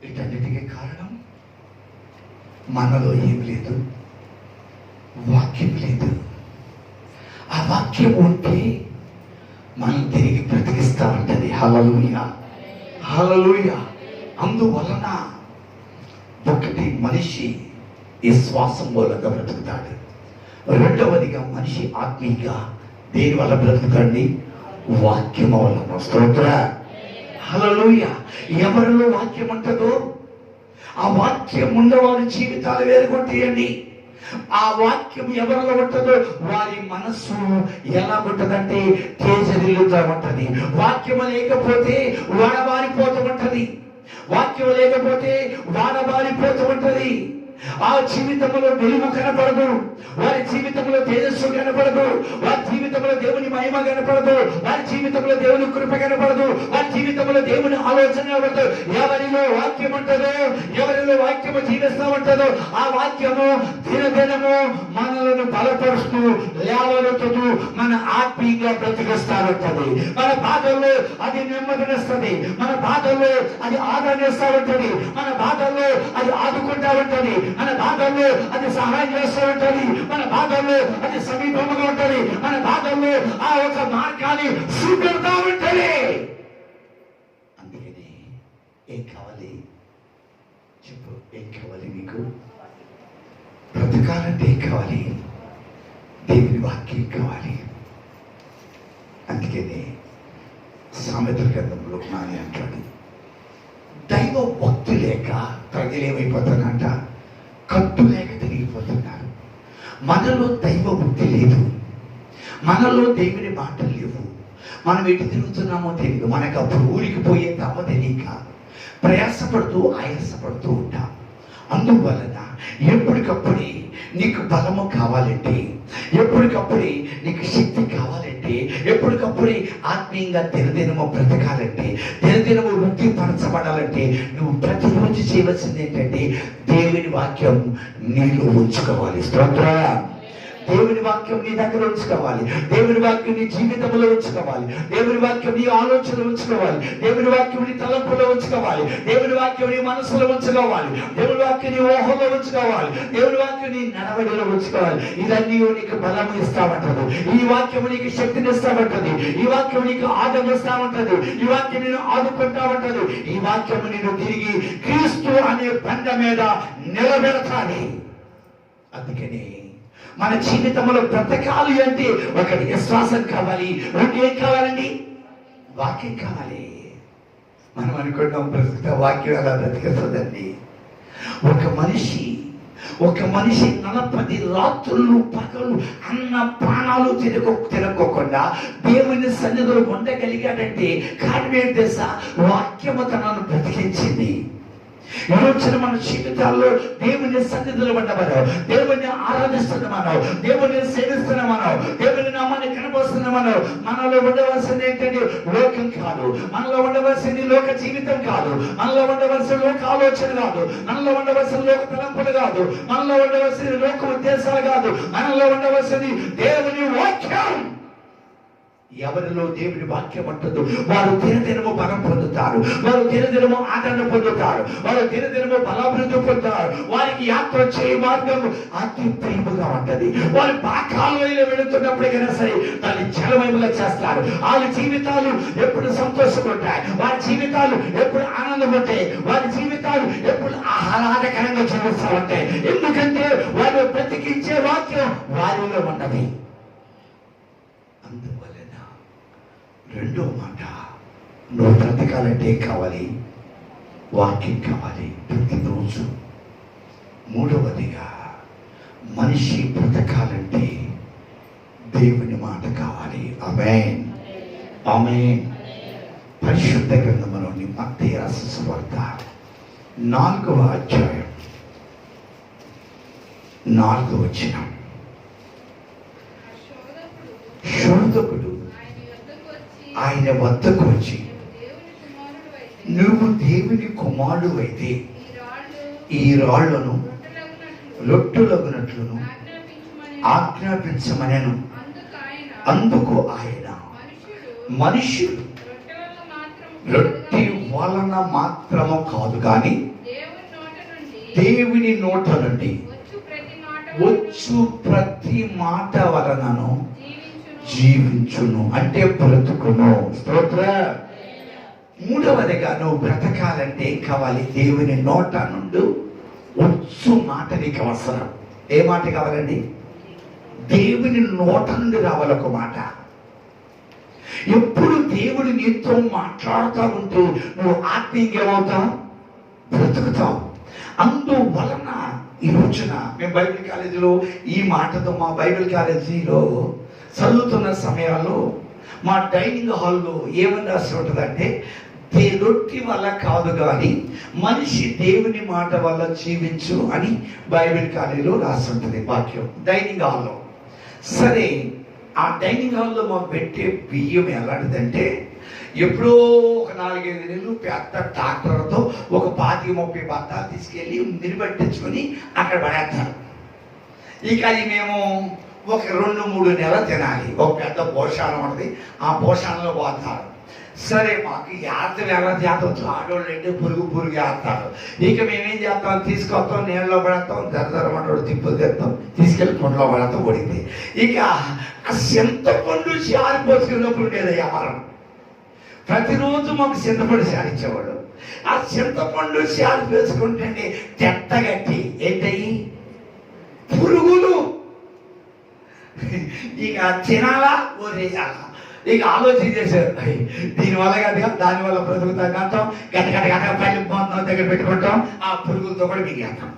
A: వీటన్నిటికీ కారణం మనలో ఏం లేదు, వాక్యం లేదు. ఆ వాక్యం ఉంటే మనం తిరిగి బ్రతికిస్తా ఉంటది. హల్లెలూయా, హల్లెలూయా. అందువలన ఒకటి, మనిషి ఈ శ్వాసం మూలంగా బ్రతుకుతాడు. రెండవదిగా మనిషి ఆత్మీయంగా దేని వల్ల బ్రతుకుతాడండి? వాక్యం వల్ల. స్తోత్ర, హల్లెలూయా. ఎవరిలో వాక్యం ఉంటుందో ఆ వాక్యం ఉన్నవారి జీవితాలు వేరుకుంటాయండి. ఆ వాక్యం ఎవరిలో ఉంటుందో వారి మనస్సు ఎలా ఉంటుందంటే తేజరిల్లుతూ ఉంటది. వాక్యం లేకపోతే వాడబారిపోతూ ఉంటది, వాక్యం లేకపోతే వాడబారిపోతూ ఉంటది. ఆ జీవితంలో వెలుగు కనపడదు, వారి జీవితంలో తేజస్సు కనపడదు, వారి జీవితంలో దేవుని మహిమ కనపడదు, వారి జీవితంలో దేవుని కృప కనపడదు, వారి జీవితంలో దేవుని ఆలోచన కనపడదు. ఎవరిలో వాక్యం ఉంటుందో, ఎవరిలో వాక్యము జీవిస్తూ ఉంటుందో ఆ వాక్యము దినదినము మనలను బలపరుస్తూ లేవనెత్తుతూ మన ఆత్మీయంగా బ్రతికిస్తూ ఉంటది. మన బాధల్లో అది నెమ్మదినిస్తుంది, మన బాధల్లో అది ఆదరణిస్తూ ఉంటది, మన బాధల్లో అది ఆదుకుంటా ఉంటది, మన బాధల్లో అది సహాయం చేస్తూ ఉంటది, మన బాధల్లో అది సమీపంగా ఉంటది, మన బాధల్లో ఆ ఒక మార్గాన్ని చూపెడతా ఉంటది. అందుకని ఏం కావాలి చెప్పు? ఏం కావాలి నీకు? బ్రతకాలంటే ఏం కావాలి? దేవుని వాక్యం కావాలి. అందుకని సామెతల గ్రంథంలో నాని అంటాడు, దైవ భక్తి లేక ప్రజలేమైపోతానంట, కట్టు లేక తిరిగిపోతున్నారు. మనలో దైవ భక్తి లేదు, మనలో దేవుని మాటలు లేవు. మనం ఎటు తిరుగుతున్నామో తెలియదు. మనకు అప్పుడు ఊరికి పోయే తమ తెలియక ప్రయాసపడుతూ ఆయాసపడుతూ ఉంటాం. అందువలన ఎప్పటికప్పుడే నీకు బలము కావాలంటే, ఎప్పటికప్పుడే నీకు శక్తి కావాలంటే, ఎప్పటికప్పుడే ఆత్మీయంగా దినదినము బ్రతకాలంటే, దినదినము వృద్ధిపరచబడాలంటే నువ్వు ప్రతిరోజు చేయవలసింది ఏంటంటే దేవుని వాక్యం నీలో ఉంచుకోవాలి. స్తోత్రం. దేవుని వాక్యం నీ దగ్గర ఉంచుకోవాలి, దేవుని వాక్యం నీ జీవితంలో ఉంచుకోవాలి, దేవుని వాక్యం నీ ఆలోచనలు ఉంచుకోవాలి, దేవుని వాక్యం నీ తలంపులో ఉంచుకోవాలి, దేవుని వాక్యం నీ మనసులో ఉంచుకోవాలి, దేవుని వాక్యం నీ ఊహలో ఉంచుకోవాలి, దేవుని వాక్యం నీ నడవడిలో ఉంచుకోవాలి. ఇదన్నీ నీకు బలం ఇస్తా ఉంటది, ఈ వాక్యం నీకు శక్తిని ఇస్తా ఉంటది, ఈ వాక్యం నీకు ఆదరణ ఇస్తా ఉంటది, ఈ వాక్యం నేను ఆదుకుంటా ఉంటది. ఈ వాక్యం నేను తిరిగి క్రీస్తు అనే బండ మీద నిలబెడతాను. అందుకని మన జీవితంలో బ్రతకాలి అంటే ఒకటి విశ్వాసం కావాలి, రెండు ఏం కావాలండి? వాక్యం కావాలి. మనం అనుకుంటాం ప్రస్తుత వాక్యం అలా బ్రతికేస్తుందండి. ఒక మనిషి 40 రాత్రులు పగలు అన్న ప్రాణాలు తినకోకుండా దేవుని సన్నిధిలో ఉండగలిగాడంటే కారణం ఏంటి తెలుసా? వాక్యము తనను బ్రతికించింది. ఈరోజు మన జీవితాల్లో దేవుని సన్నిధిలో ఉండమనో, దేవుని ఆరాధిస్తున్నామనో, దేవుని సేవిస్తున్నామనో, దేవుని నామాన్ని కనపరుస్తున్నామనో మనలో ఉండవలసింది ఏంటంటే లోకం కాదు, మనలో ఉండవలసింది లోక జీవితం కాదు, మనలో ఉండవలసిన లోక ఆలోచన కాదు, మనలో ఉండవలసిన లోక తలంపులు కాదు, మనలో ఉండవలసిన లోక ఉద్దేశాలు కాదు, మనలో ఉండవలసింది దేవుని వాక్యం. ఎవరిలో దేవుని వాక్యం ఉంటుందో వారు దినదినము బలం పొందుతారు, వారు దినదినము ఆదరణ పొందుతారు, వారు దినదినము బలాభివృద్ధి పొందుతారు. వారికి యాత్ర చేయ మార్గం అతి ప్రేమగా ఉంటది. వారి బాకాలలో వెళుతున్నప్పటికైనా సరే దాన్ని జలమయముగా చేస్తారు. వాళ్ళ జీవితాలు ఎప్పుడు సంతోషంగా ఉంటాయి, వారి జీవితాలు ఎప్పుడు ఆనందం ఉంటాయి, వారి జీవితాలు ఎప్పుడు ఆహ్లాదకరంగా జీవిస్తూ ఉంటాయి. ఎందుకంటే వారు బ్రతికించే వాక్యం వారిలో ఉన్నది. అందువలన రెండో మాట, నువ్వు బ్రతకాలంటే ఏం కావాలి? వాక్యం కావాలి ప్రతిరోజు. మూడవదిగా మనిషి బ్రతకాలంటే దేవుని మాట కావాలి. ఆమేన్, ఆమేన్. పరిశుద్ధ గ్రంథంలోని మత్తయి రాసిన సువార్త 4వ అధ్యాయం 4వ వచనం. శోధకుడు ఆయన వద్దకు వచ్చి, నువ్వు దేవుని కుమారుడు అయితే ఈ రాళ్లను రొట్టెలగునట్లును ఆజ్ఞాపించమనెను. అందుకు ఆయన మనుష్యుడు రొట్టె వలన మాత్రము కాదు కానీ దేవుని నోట నుండి వచ్చు ప్రతి మాట వలనను జీవించును, అంటే బ్రతుకును. స్తోత్ర. మూడవదిగా నువ్వు బ్రతకాలంటే ఏం కావాలి? దేవుని నోట నుండి వచ్చు మాట నీకు అవసరం. ఏ మాట కావాలండి? దేవుని నోట నుండి రావాలి ఒక మాట. ఎప్పుడు దేవుడు నీతో మాట్లాడుతూ ఉంటూ నువ్వు ఆత్మీయంగా ఏమవుతావు? బ్రతుకుతావు. అందువలన ఈ రోజున మేము బైబిల్ కాలేజీలో ఈ మాటతో, మా బైబిల్ కాలేజీలో చదువుతున్న సమయాల్లో మా డైనింగ్ హాల్లో ఏమని రాసి ఉంటుందంటే, రొట్టె వల్ల కాదు కానీ మనిషి దేవుని మాట వల్ల జీవించు అని బైబిల్ కాలేజీలో రాసి ఉంటుంది వాక్యం డైనింగ్ హాల్లో. సరే, ఆ డైనింగ్ హాల్లో మాకు పెట్టే బియ్యం ఎలాంటిదంటే, ఎప్పుడో ఒక 4-5 నెలలు పెద్ద ట్రాక్టర్తో ఒక 25-30 బత్తాలు తీసుకెళ్ళి నిలబెట్టించుకొని అక్కడ పడేస్తారు. ఇక అది మేము ఒక 2-3 నెలలు తినాలి. ఒక పెద్ద పోషాణం ఉంటుంది, ఆ పోషాణంలో పోతారు. సరే, మాకు యాత్రలు ఎలా చేతవచ్చు? ఆడవాళ్ళు అంటే పురుగు వేస్తారు. ఇక మేమేం చేస్తాం? తీసుకొస్తాం, నీళ్ళలో పడతాం, దరదరమంటాడు తిప్పులు తెస్తాం, తీసుకెళ్ళి కొండలో పడతాం. పడింది. ఇక ఆ చింతపండు చారు పోసుకున్నప్పుడు ఉండేది వ్యాపారం. ప్రతిరోజు మాకు చింతపండు చారిచ్చేవాడు. ఆ చింతపండు చారు వేసుకుంటే తెట్టగట్టి ఏంటయ్యి పురుగులు. ఇక తినాలా ఓరేయాలా? ఇక ఆలోచన చేశారు, దీనివల్ల కదా దానివల్ల బ్రతుకుతాం అంటాం, గట్ట పైన బాగుందాం దగ్గర పెట్టుకుంటాం, ఆ పురుగులతో కూడా మిగేస్తాం.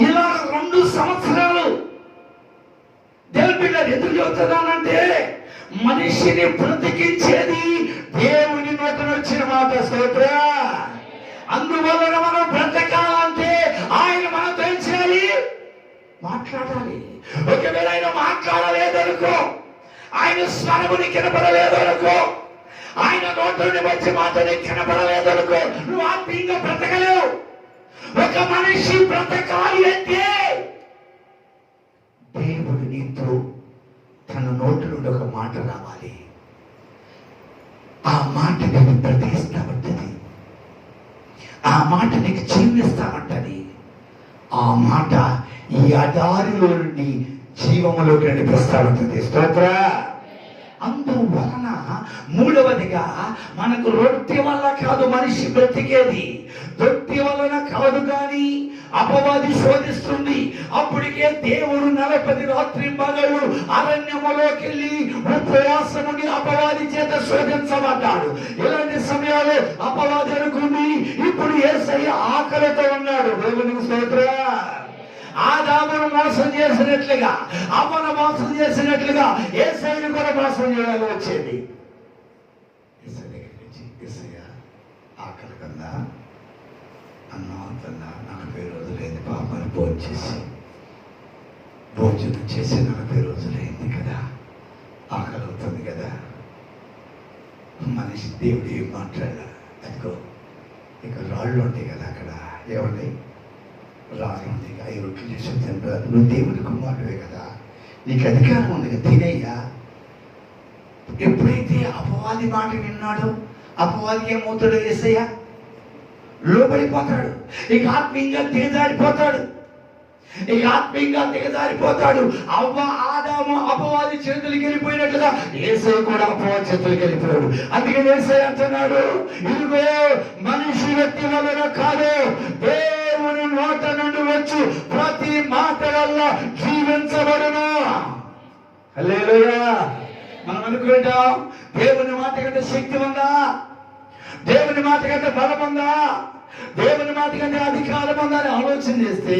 A: ఇలా 2 సంవత్సరాలు దేవుని బిడ్డలు ఎందుకు చెబుతున్నానంటే, మనిషిని బ్రతికించేది దేవుని నోట వచ్చిన మాట. స్తోత్ర. అందువలన మనం బ్రతకాలంటే ఆయన మనతో ఏం చేయాలి? మాట్లాడాలి. ఒకవేళ ఆయన మాట్లాడలేదనుకో, ఆయన స్వరముని కనపడలేదనుకో, ఆయన నోట్లోని వచ్చి మాటని కనపడలేదనుకో, నువ్వు ఆత్మీయంగా బ్రతకలేవు. ఒక మనిషి బ్రతకాలి అంటే దేవుడు నీతో తన నోటి నుండి ఒక మాట రావాలి. ఆ మాట నీకు బ్రతికిస్తామంటది, ఆ మాట నీకు జీవిస్తామంటది. ఆ మాట ఈ అదారిలో నుండి జీవములోకి నడిపిస్తామంటది. స్తోత్ర. అందువలన మూడవదిగా మనకు రొట్టె వల్ల కాదు మనిషి బ్రతికేది, రొట్టె వలన కాదు కానీ అపవాది శోధిస్తుంది. అప్పటికే దేవుడు 40 రాత్రి పగలు అరణ్యములోకి వెళ్ళి ఉపవాసముని అపవాది చేత శోధించబడ్డాడు. ఇలాంటి సమయాలు అపవాది అనుకుంది ఇప్పుడు యేసయ్య ఆకలితో ఉన్నాడు. దేవునికి స్తోత్రం. ఆదామును మోసం చేసినట్లుగా, అవ్వను మోసం చేసినట్లుగా యేసయ్యను కూడా మోసం చేయాలి వచ్చేది. యేసయ్య ఆకలి కన్నా అన్నం కన్నా 40 రోజులైంది పాపని భోజనం చేసి 40 రోజులైంది కదా, ఆకలి అవుతుంది కదా. మనిషి దేవుడు ఏం మాట్లాడా? అదిగో ఇక రాళ్ళు ఉంటాయి కదా అక్కడ, ఏమండి రాళ్ళు ఉంది, 5 రొట్టెలు చేసి తింటారు. నువ్వు దేవుడి కుమారుడివే కదా, నీకు అధికారం ఉంది కదా, తినేయ్యా. ఎప్పుడైతే అపవాది మాట విన్నాడో అపవాదికి ఏమవుతాడో యేసయ్య లోబడిపోతాడు. ఇక ఆత్మీయంగా దిగజారిపోతాడు. అవ్వ ఆదాము అపవాది చేతులకి వెళ్ళిపోయినట్లుగా యేసయ్య కూడా అపవాది చేతులకి వెళ్ళిపోయాడు. అందుకని యేసయ్య అంటున్నాడు, ఇదిగో మనిషి వ్యక్తి వలన కాదు, దేవుని నోట నుండి వచ్చు ప్రతి మాట వల్ల జీవించబడును. హల్లెలూయా. మనం అనుకుంటాం దేవుని మాట కంటే శక్తి ఉందా, దేవుని మాట కంటే బలం ఉందా, దేవుని మాట కంటే అధికారం ఉందా అని ఆలోచన చేస్తే,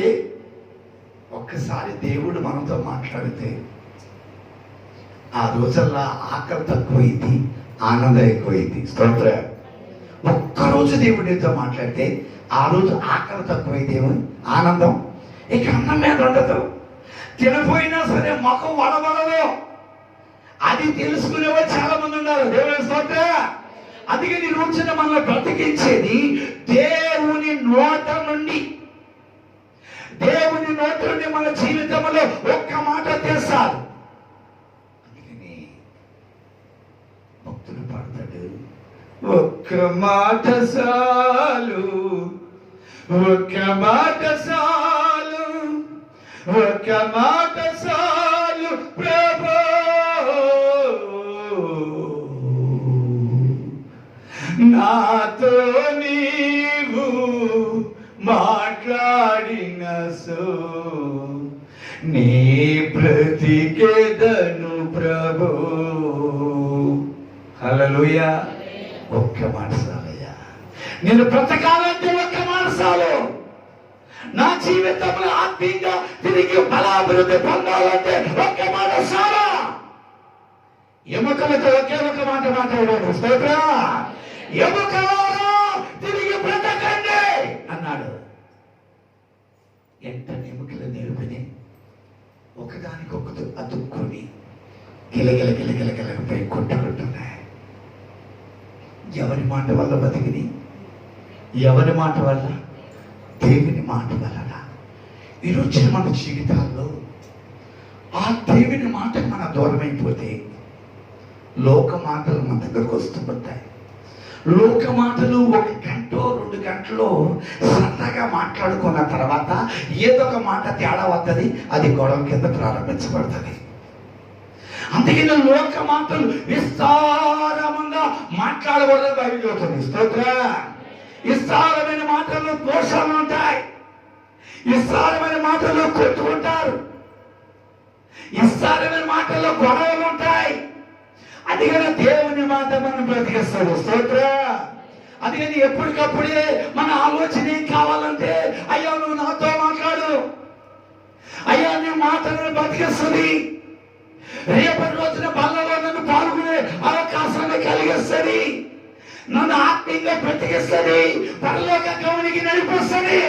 A: ఒక్కసారి దేవుడు మనతో మాట్లాడితే ఆ రోజుల్లో ఆకలి తక్కువైంది, ఆనందం ఎక్కువైంది. స్తోత్ర. ఒక్కరోజు దేవుడితో మాట్లాడితే ఆ రోజు ఆకలి తక్కువైతేమో ఆనందం ఇక అన్నం మీద ఉండదు. తినపోయినా సరే ముఖం వడవడదు. అది తెలుసుకునేవాళ్ళు చాలా మంది ఉన్నారు. దేవుని స్తోత్ర. అందుకే నీ రోజున మనల్ని బ్రతికించేది దేవుని నోట నుండి. దేవుని నోట నుండి మన జీవితంలో ఒక్క మాట తెస్తారు. అందుకని భక్తులు పాడతాడు, ఒక్క మాట చాలు, ఒక్క మాట చాలు, ఒక్క మాట చాలు ప్రభు, నాతో నీవు మాట్లాడిన సో నీ బ్రతికెదను ప్రభు. హల్లెలూయా. ఒక్క మాట చాలయ్యా, నేను బ్రతకాలంటే ఒక్క మాట చాలు. నా జీవితంలో ఆత్మీయంగా తిరిగి బలాభివృద్ధి పొందాలంటే ఒక్క మాట చాలు. ఎముకలతో ఒకే ఒక మాట మాట్లాడాడు, స్తోత్రం. ఎముకలారా తిరిగి బ్రతకండి అన్నాడు. ఎంత ఎముకల నేర్పిని ఒకదానికొకటి అతుక్కొని గిలగిల గిలగిల గిలగపై కొట్టుకుంటున్నాయి. ఎవరి మాట వల్ల బతికిని? ఎవరి మాట వల్ల? దేవుని మాట వలన. ఈరోజు మన జీవితాల్లో ఆ దేవుని మాటకు మన దూరం అయిపోతే లోక మాటలు మన దగ్గరకు వస్తుంటాయి. లోక మాటలు 1 గంట 2 గంటలో సరదాగా మాట్లాడుకున్న తర్వాత ఏదో ఒక మాట తేడా వస్తుంది, అది గొడవ కింద ప్రారంభించబడుతుంది. అందుకని లోక మాటలు విస్తారంగా మాట్లాడకూడదు బైబిల్ చెబుతుంది. స్తోత్రం. విస్తారమైన మాటల్లో దోషాలు ఉంటాయి, విస్తారమైన మాటల్లో కొట్టుకుంటారు, విస్తారమైన మాటల్లో గొడవలు ఉంటాయి. అందుకని దేవుని మాట మనం బ్రతికిస్తాడు. స్తోత్ర. అందుకని ఎప్పటికప్పుడే మన ఆలోచన ఏం కావాలంటే, అయ్యా నువ్వు నాతో మాట్లాడు, అయ్యా నీ మాటలను బ్రతికిస్తుంది, రేపటి రోజున బలలో నన్ను పాల్గొనే అవకాశాన్ని కలిగిస్తుంది, నన్ను ఆత్మీయంగా బ్రతికిస్తుంది, పరలోక గమనికి నడిపిస్తుంది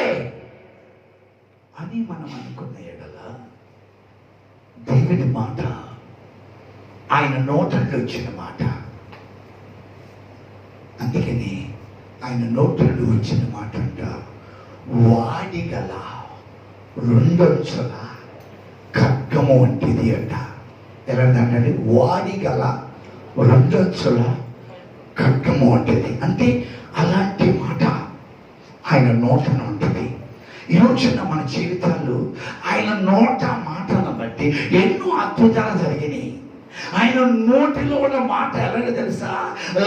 A: అని మనం అనుకున్న ఎడల దేవుని మాట, ఆయన నోట నుండి వచ్చిన మాట. అందుకని ఆయన నోట నుండి వచ్చిన మాట అంట, వాడిగల 2 అంచుల ఖడ్గము వంటిది అంట. ఎలాంటి? వాడిగల 2 అంచుల ఖడ్గము వంటిది. అంటే అలాంటి మాట ఆయన నోటన ఉంటుంది. ఈరోజున మన జీవితాల్లో ఆయన నోట మాటను బట్టి ఎన్నో అద్భుతాలు జరిగినాయి. ఆయన నోటిలో ఉన్న మాట ఎలాగో తెలుసా?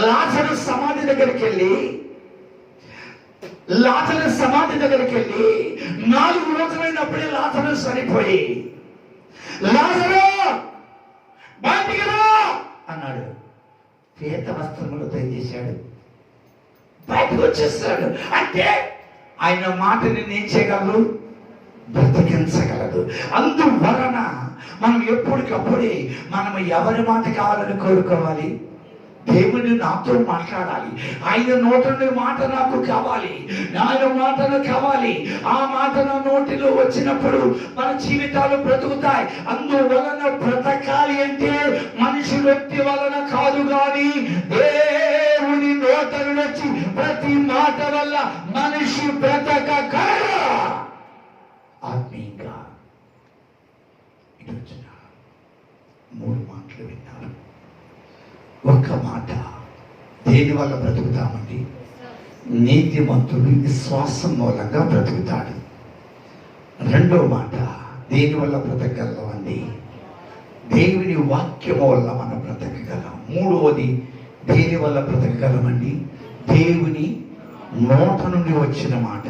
A: లాజరు సమాధి దగ్గరికి వెళ్ళి 4 రోజులైనప్పుడే లాజరు చనిపోయి, లాజరు బయటికి రా అన్నాడు. పేద వస్త్రములతో ఏం చేశాడు? బయటకు వచ్చేస్తాడు. అంటే ఆయన మాటని ఏం చేయగలరు? బ్రతికించగలదు. అందువలన మనం ఎప్పటికప్పుడే మనం ఎవరి మాట కావాలని కోరుకోవాలి? దేవుని నాతో మాట్లాడాలి, ఆయన నోట మాట నాకు కావాలి, ఆయన మాటను కావాలి. ఆ మాట నా నోటిలో వచ్చినప్పుడు మన జీవితాలు బ్రతుకుతాయి. అందువలన బ్రతకాలి అంటే మనిషి వ్యక్తి వలన కాదు, కానీ దేవుని నోట వచ్చి ప్రతి మాట వల్ల మనిషి బ్రతకగలడు ఆత్మీయంగా. ఈరోజున 3 మాటలు విన్నారు. ఒక్క మాట, దేని వల్ల బ్రతుకుతామండి? నీతిమంతుడు విశ్వాసం మూలంగా బ్రతుకుతాడు. 2వ మాట, దేని వల్ల బ్రతకగలం అండి? దేవుని వాక్యము వల్ల మనం బ్రతకగలం. 3వది, దేని వల్ల బ్రతకగలమండి? దేవుని నోట నుండి వచ్చిన మాట.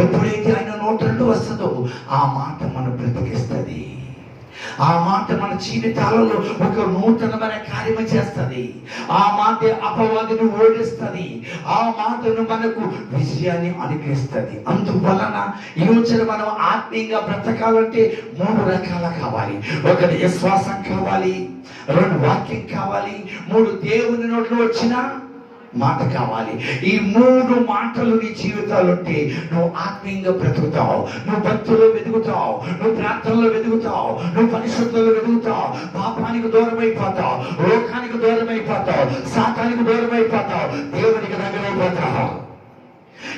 A: ఎప్పుడైతే ఆయన నోట నుండి వస్తుందో ఆ మాట మనం బ్రతికిస్తుంది. ఆ మాట మన జీవితాలలో ఒక నూతనమైన కార్యము చేస్తుంది. ఆ మాట అపవాదిని ఓడిస్తుంది. ఆ మాటను మనకు విజయాన్ని అనుగ్రహిస్తుంది. అందువలన ఈ రోజున మనం ఆత్మీయంగా బ్రతకాలంటే 3 రకాల కావాలి. 1 విశ్వాసం కావాలి, 2 వాక్యం కావాలి, 3 దేవుని నోట్లో వచ్చిన మాట కావాలి. ఈ 3 మాటలు నీ జీవితాలు ఉంటే నువ్వు ఆత్మీయంగా బ్రతుకుతావు, నువ్వు భక్తుల్లో వెతుకుతావు, నువ్వు ప్రార్థనలో వెతుకుతావు, నువ్వు పరిశుద్ధుల్లో వెతుకుతావు, పాపానికి దూరం అయిపోతావు, లోకానికి దూరం అయిపోతావు, సాతానికి దూరం అయిపోతావు, దేవునికి దగ్గర అయిపోతావు.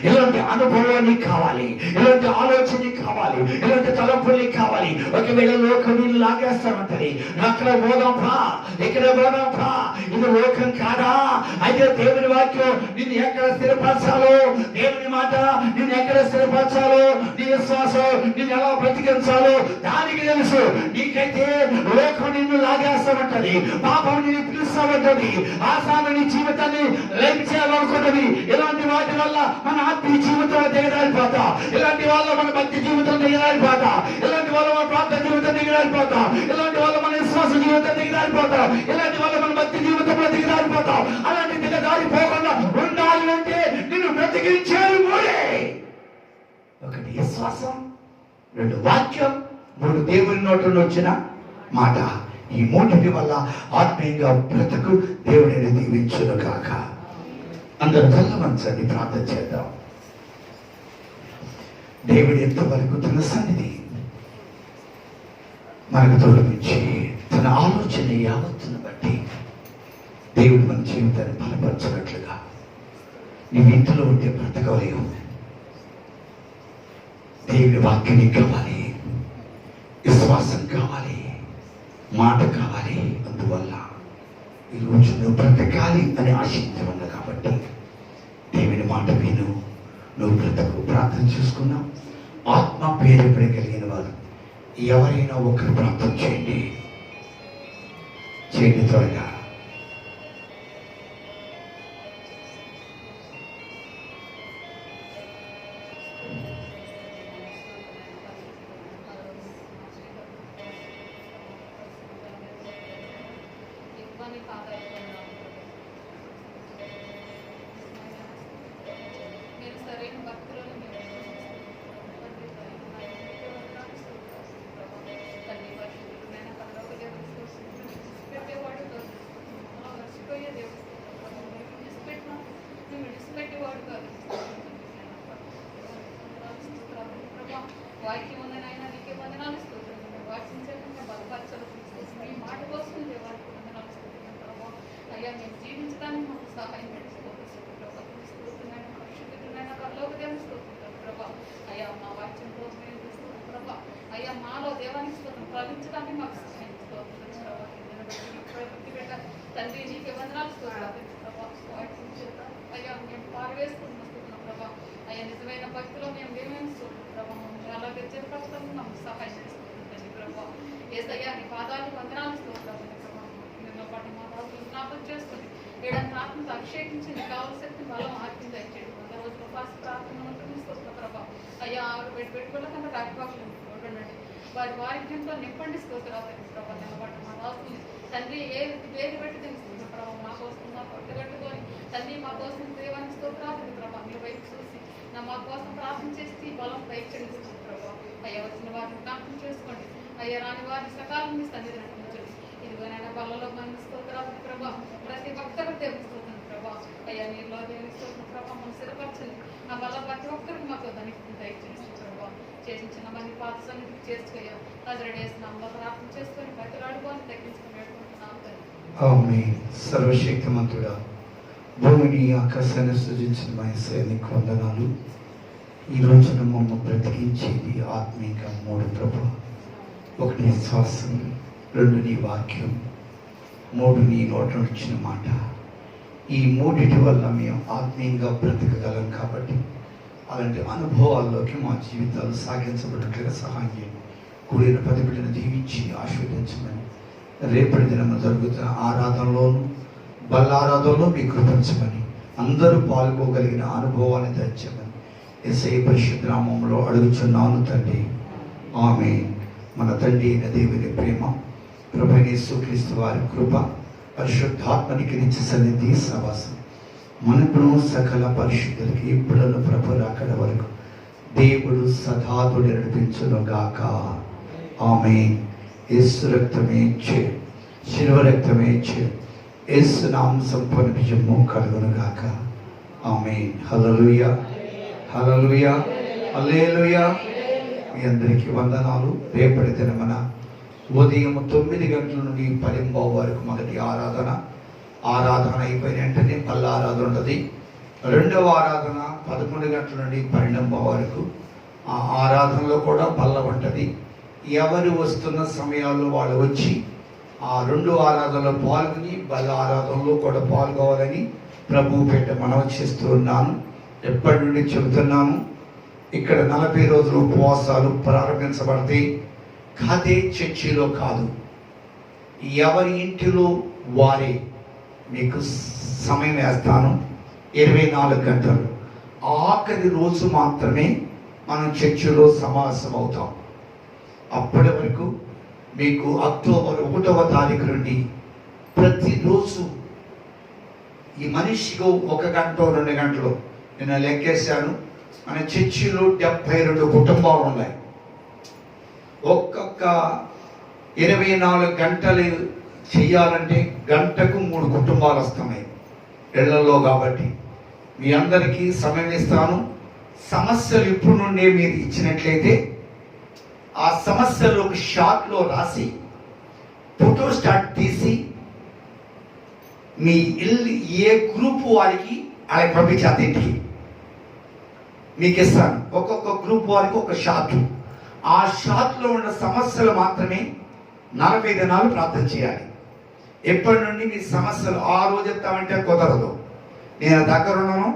A: ఇలాంటి అనుభవాన్ని కావాలి, ఇలాంటి ఆలోచన కావాలి, ఇలాంటి తలంపుల్ని కావాలి. ఒకవేళ లోకం నిన్ను లాగేస్తామంటది, అక్కడ పోదాం రా, ఇక్కడ పోదాం రా, ఇది లోకం కాదా? అయితే దేవుని వాక్యం నిన్ను ఎక్కడ స్థిరపరచాలో, దేవుని మాట నిన్ను ఎక్కడ స్థిరపరచాలో, నీ విశ్వాసం నిన్ను ఎలా బ్రతికించాలో దానికి తెలుసు. నీకైతే లోకం నిన్ను లాగేస్తామంటది, పాపం నిన్ను పిలుస్తామంటది, ఆసాన నీ జీవితాన్ని లైఫ్ చేయాలనుకుంటది. ఇలాంటి వాటి వల్ల మన ఆత్మీయ జీవితంలో దిగజారిపోతా, ఇలాంటి వాళ్ళ మన భక్తి జీవితం దిగజారిపోతా, ఇలాంటి వాళ్ళ మన ప్రార్థన జీవితం దిగజారిపోతా, ఇలాంటి వాళ్ళ మన విశ్వాస జీవితం దిగజారిపోతా, ఇలాంటి వాళ్ళ మన భక్తి జీవితంలో దిగజారిపోతా. అలాంటి దిగజారిపోకుండా ఉండాలి అంటే నిన్ను బ్రతికించేది 3. 1 విశ్వాసం, 2 వాక్యం, 3 దేవుని నోటి నుండి వచ్చిన మాట. ఈ 3 వల్ల ఆత్మీయంగా బ్రతుకు దేవుడిని దీవించును కాక. అందరూ కళ్ళ వంచండి, ప్రార్థన చేద్దాం. దేవుడు ఎంతవరకు తన సన్నిధి మనకు తోడుమించి తన ఆలోచన యావత్తును బట్టి దేవుడు మన జీవితాన్ని బలపరచినట్లుగా నీ ఇంటిలో ఉంటే బ్రతకలేవు. దేవుని వాక్యం కావాలి, విశ్వాసం కావాలి, మాట కావాలి. అందువల్ల ఈరోజు నువ్వు బ్రతకాలి అని ఆశించి ఉన్నా కాబట్టి దేవుని మాట విను, నువ్వు బ్రతకు. ప్రార్థన చేసుకున్నావు. ఆత్మ ప్రేరేపణ కలిగిన వారు ఎవరైనా ఒకరు ప్రార్థన చేయండి, త్వరగా.
B: వాక్యం ఉందని ఆయన నీకే వందనాలు స్తోత్రం. వాక్యం బలపరచలు మీ మాట కోసం దేవానికి వందనాలు స్తోత్రం ప్రభావ. అయ్యా మేము జీవించడానికి మాకు సహాయం పెట్టుకోవాల్సిన పరిశుద్ధులైన పరలోక దేవుని స్తోత్రం ప్రభా. అయ్యా మా వాక్యం కోసం మేము చూస్తున్నాం ప్రభా. అయ్యా మాలో దేవానికి స్తోత్రం ప్రవహించడానికి మాకు సహాయం ప్రతి బిడ్డ తండ్రి నీకే వందనాలు స్తోత్రం ప్రభా. వాక్యం చేత అయ్యా మేము పారవేసుకుంటున్నాం ప్రభా. అయ్యా నిజమైన భక్తిలో మేము ఏమేమి ప్రభావం అలాగే చేపట్టడానికి మాకు సహాయం చేస్తుంది ప్రభావ. ఏసయ్యా నీ పాదాలు వందనాలు స్తోత్రాలు ప్రభావం. నిన్న పాటు మా బాబులు జ్ఞాపకం చేసుకుని ఏడాది ఆత్మతో అభిషేకించి నీకు కావలసిన బలం ఆత్మ దయచేయండి. 100 రోజుల పాస్ ప్రార్థన స్తోత్ర ప్రభావ. అయ్యా పెట్టుకోలేకుండా రాకపోకలు చూడండి, వారి వారిద్యంతో నింపండి స్తోత్రాలు ప్రభావ. నిన్న పాటు మా బాబుని తండ్రి ఏది పెట్టి తెలుస్తుంది ప్రభావం. మా కోసం మా పట్టుకట్టుకొని తండ్రి మా కోసం దేవానికి స్తోత్రాలు ప్రభావ. మీ వైపు చూసి మా కోసం ప్రార్థన చేసి బలం దయచేయండి ప్రభావ. అయ్యా వచ్చిన వారిని జ్ఞాపకం చేసుకోండి. అయ్యా రాని వారిని సకాలం మీ సన్నిధి నటించండి. ఇదిగోనైనా బలలో మంది స్తోత్రాలు ప్రభా. ప్రతి భక్తులకు దేవుని స్తోత్రం ప్రభా. అయ్యా నీలో దేవుని స్తోత్రం ప్రభా. మనం స్థిరపరచండి. ఆ బల ప్రతి ఒక్కరికి మాకు దానికి దయచేసి ప్రభావ. చేసిన మంది పాత సన్నిధికి చేర్చుకోయా నజరేసిన ప్రార్థన చేసుకొని బతిలాడుకొని తగ్గించుకుని
A: ఆమేన్. సర్వశక్తిమంతుడా, భూమిని ఆకాశాన్ని సృజించిన మా యేసయ్య నీకు వందనాలు. ఈ రోజున మమ్మల్ని బ్రతికించేది ఆత్మీయంగా 3 ప్రభు. 1 విశ్వాసం, 2 నీ వాక్యం, 3 నీ నోట వచ్చిన మాట. ఈ 3 వల్ల మేము ఆత్మీయంగా బ్రతకగలం కాబట్టి అలాంటి అనుభవాల్లోకి మా జీవితాలు సాగించబడినట్లుగా సహాయం చేయండి. కూడిన 10 బిడ్డను దీవించి ఆశీర్వదించమని రేపటి దినము జరుగుతున్న ఆరాధనలోను బల్లారాధనలో మీ కృపించమని అందరూ పాల్గొగలిగిన అనుభవాన్ని తెచ్చమని యేసయ్య పరిశుద్ధ నామములో అడుగుచున్నాను తండ్రి. ఆమేన్. మన తండ్రి అయిన దేవుని ప్రేమ, ప్రభువైన యేసుక్రీస్తు వారి కృప, పరిశుద్ధాత్మనికి నిత్య సన్నిధి సహవాసం మనకును సకల పరిశుద్ధులకి ఇప్పుడున్న ప్రభు రాకడ వరకు దేవుడు సదాతుడి నడిపించును గాక. ఆమేన్. యేసు రక్తమే ఇచ్చే, శిలువ రక్తమే ఇచ్చే, యేసు నామం సంపూర్ణ విజయము కలుగును గాక. ఆమేన్. హల్లెలూయా, హల్లెలూయా, హల్లెలూయా. మీ అందరికీ వందనాలు. రేపటి దినమున ఉదయం 9 గంటల నుండి 10 వరకు మొదటి ఆరాధన అయిపోయిన వెంటనే పల్ల ఆరాధన ఉంటుంది. రెండవ ఆరాధన 11 గంటల నుండి 12 వరకు. ఆ ఆరాధనలో కూడా పల్ల ఉంటుంది. ఎవరు వస్తున్న సమయాల్లో వాళ్ళు వచ్చి ఆ 2 ఆరాధనలో పాల్గొని బల్ల ఆరాధనలో కూడా పాల్గొవాలని ప్రభువు పేట మనవి చేస్తూ ఉన్నాను. ఎప్పటి నుండి చెబుతున్నాను, ఇక్కడ 40 రోజులు ఉపవాసాలు ప్రారంభించబడతాయి. అదే చర్చిలో కాదు, ఎవరి ఇంటిలో వారే మీకు సమయం వేస్తాను. 24 గంటలు. ఆఖరి రోజు మాత్రమే మనం చర్చిలో సమావేశం అవుతాం. అప్పటి వరకు మీకు అక్టోబర్ 1వ తారీఖు నుండి ప్రతిరోజు ఈ మనిషికి 1 గంట 2 గంటలు నేను లెక్కేశాను. మన చర్చిలో 72 కుటుంబాలు ఉన్నాయి. ఒక్కొక్క 24 గంటలు చెయ్యాలంటే గంటకు 3 కుటుంబాలు వస్తున్నాయి ఇళ్లలో. కాబట్టి మీ అందరికీ సమయం ఇస్తాను. సమస్యలు ఇప్పుడు నుండే మీరు ఇచ్చినట్లయితే ఆ సమస్యలు ఒక షార్ట్లో రాసి ఫోటో స్టార్ట్ తీసి మీ ఇల్లు ఏ గ్రూపు వారికి అలా పంపించాలి. ఇంటికి మీకు ఇస్తాను. ఒక్కొక్క గ్రూప్ వారికి ఒక షార్ట్. ఆ షార్ట్లో ఉన్న సమస్యలు మాత్రమే 40 దినాలు ప్రార్థన చేయాలి. ఎప్పటి నుండి మీ సమస్యలు ఆ రోజు చెప్తామంటే కుదరదు. నేను దగ్గర ఉన్నాను,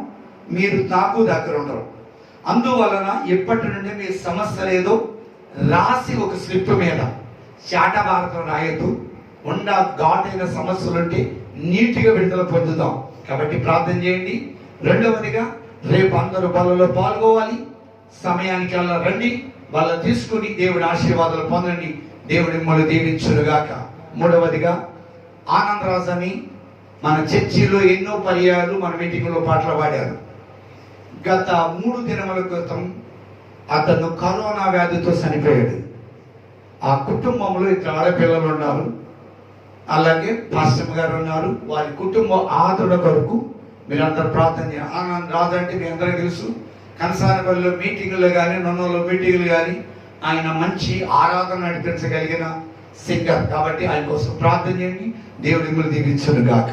A: మీరు నాకు దగ్గర ఉండరు. అందువలన ఎప్పటి నుండి మీ సమస్యలు ఏదో రాసి ఒక స్లిప్ మీద శాటభారతం రాయొద్దు. ఘాటైన సమస్యలుంటే నీట్గా విడుదల పొందుతాం. కాబట్టి ప్రార్థన చేయండి. రెండవదిగా రేపు అందరూ బలలో పాల్గొవాలి. సమయానికి అలా రండి. వాళ్ళ తీసుకుని దేవుడి ఆశీర్వాదాలు పొందండి. దేవుడి మిమ్మల్ని దీవించునుగాక. మూడవదిగా ఆనందరాజు అని మన చర్చిలో ఎన్నో పర్యాయాలు మన మీటింగ్లో పాటలు పాడారు. గత 3 దినముల క్రితం అతను కరోనా వ్యాధితో చనిపోయాడు. ఆ కుటుంబంలో 2 ఆడపిల్లలు ఉన్నారు. అలాగే పాస్టర్ గారు ఉన్నారు. వారి కుటుంబ ఆదరణ కొరకు మీరందరూ ప్రార్థన చేయాలి. ఆనంద్ రాజు అంటే మీ అందరికీ తెలుసు. కనసానపల్లిలో మీటింగులు కానీ, నొన్నలో మీటింగులు కానీ ఆయన మంచి ఆరాధన నడిపించగలిగిన సింగర్. కాబట్టి ఆయన కోసం ప్రార్థన చేయండి. దేవుడి మిమ్మల్ని దీవించును గాక.